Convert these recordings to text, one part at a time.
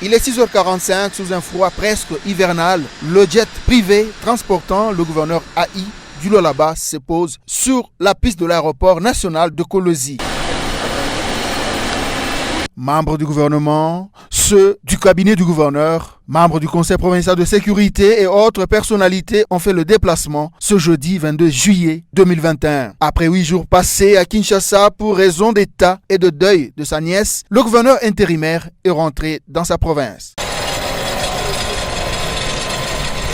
Il est 6h45 sous un froid presque hivernal. Le jet privé transportant le gouverneur AI du Lualaba se pose sur la piste de l'aéroport national de Kolosi. Membres du gouvernement, ceux du cabinet du gouverneur, membres du conseil provincial de sécurité et autres personnalités ont fait le déplacement ce jeudi 22 juillet 2021. Après 8 jours passés à Kinshasa pour raison d'état et de deuil de sa nièce, le gouverneur intérimaire est rentré dans sa province.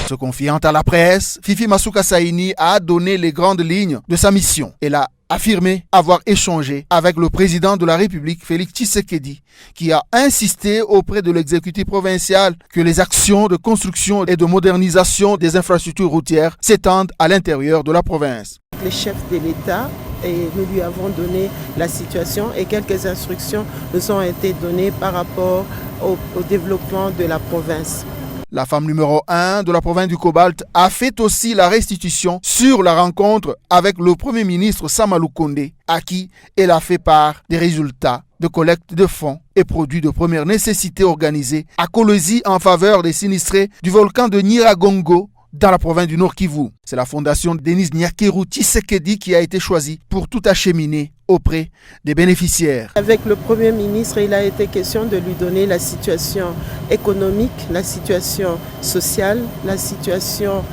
Se confiant à la presse, Fifi Masuka Saini a donné les grandes lignes de sa mission. Elle a affirmé avoir échangé avec le président de la République, Félix Tshisekedi, qui a insisté auprès de l'exécutif provincial que les actions de construction et de modernisation des infrastructures routières s'étendent à l'intérieur de la province. Les chefs de l'État, et nous lui avons donné la situation et quelques instructions nous ont été données par rapport au développement de la province. La femme numéro 1 de la province du Cobalt a fait aussi la restitution sur la rencontre avec le Premier ministre Sama Lukonde, à qui elle a fait part des résultats de collecte de fonds et produits de première nécessité organisés à Kolosi en faveur des sinistrés du volcan de Nyiragongo dans la province du Nord Kivu. C'est la fondation Denise Nyakeru Tshisekedi qui a été choisie pour tout acheminer auprès des bénéficiaires. Avec le Premier ministre, il a été question de lui donner la situation économique, la situation sociale, la situation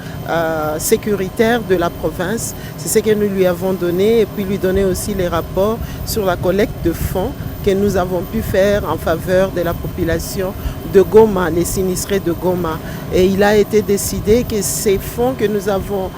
sécuritaire de la province. C'est ce que nous lui avons donné et puis lui donner aussi les rapports sur la collecte de fonds que nous avons pu faire en faveur de la population de Goma, les sinistrés de Goma. Et il a été décidé que ces fonds que nous avons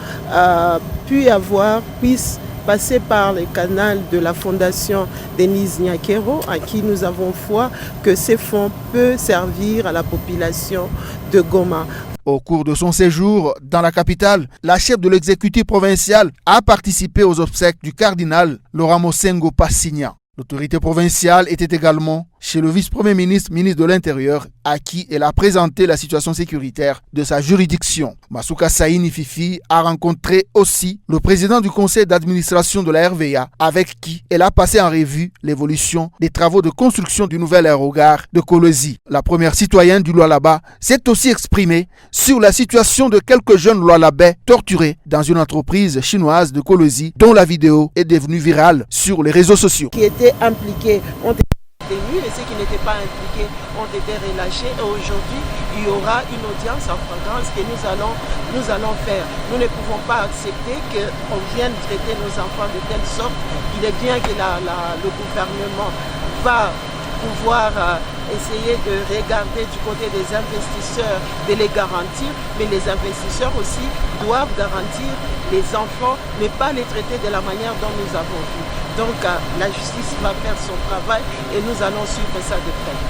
pu avoir puissent passer par le canal de la fondation Denise Nyakeru, à qui nous avons foi que ces fonds peuvent servir à la population de Goma. Au cours de son séjour dans la capitale, la chef de l'exécutif provincial a participé aux obsèques du cardinal Laurent Mosengo Passigna. L'autorité provinciale était également chez le vice-premier ministre, ministre de l'Intérieur, à qui elle a présenté la situation sécuritaire de sa juridiction. Masuka Saini Fifi a rencontré aussi le président du conseil d'administration de la RVA, avec qui elle a passé en revue l'évolution des travaux de construction du nouvel aérogare de Kolosi. La première citoyenne du Lualaba s'est aussi exprimée sur la situation de quelques jeunes Lualabais torturés dans une entreprise chinoise de Kolosi, dont la vidéo est devenue virale sur les réseaux sociaux. Qui étaient impliqués ont été détenus et ceux qui n'étaient pas impliqués ont été relâchés. Et aujourd'hui, il y aura une audience en flagrance que nous allons faire. Nous ne pouvons pas accepter qu'on vienne traiter nos enfants de telle sorte. Il est bien que le gouvernement va pouvoir essayer de regarder du côté des investisseurs, de les garantir, mais les investisseurs aussi doivent garantir les enfants, mais pas les traiter de la manière dont nous avons vu. Donc la justice va faire son travail et nous allons suivre ça de près.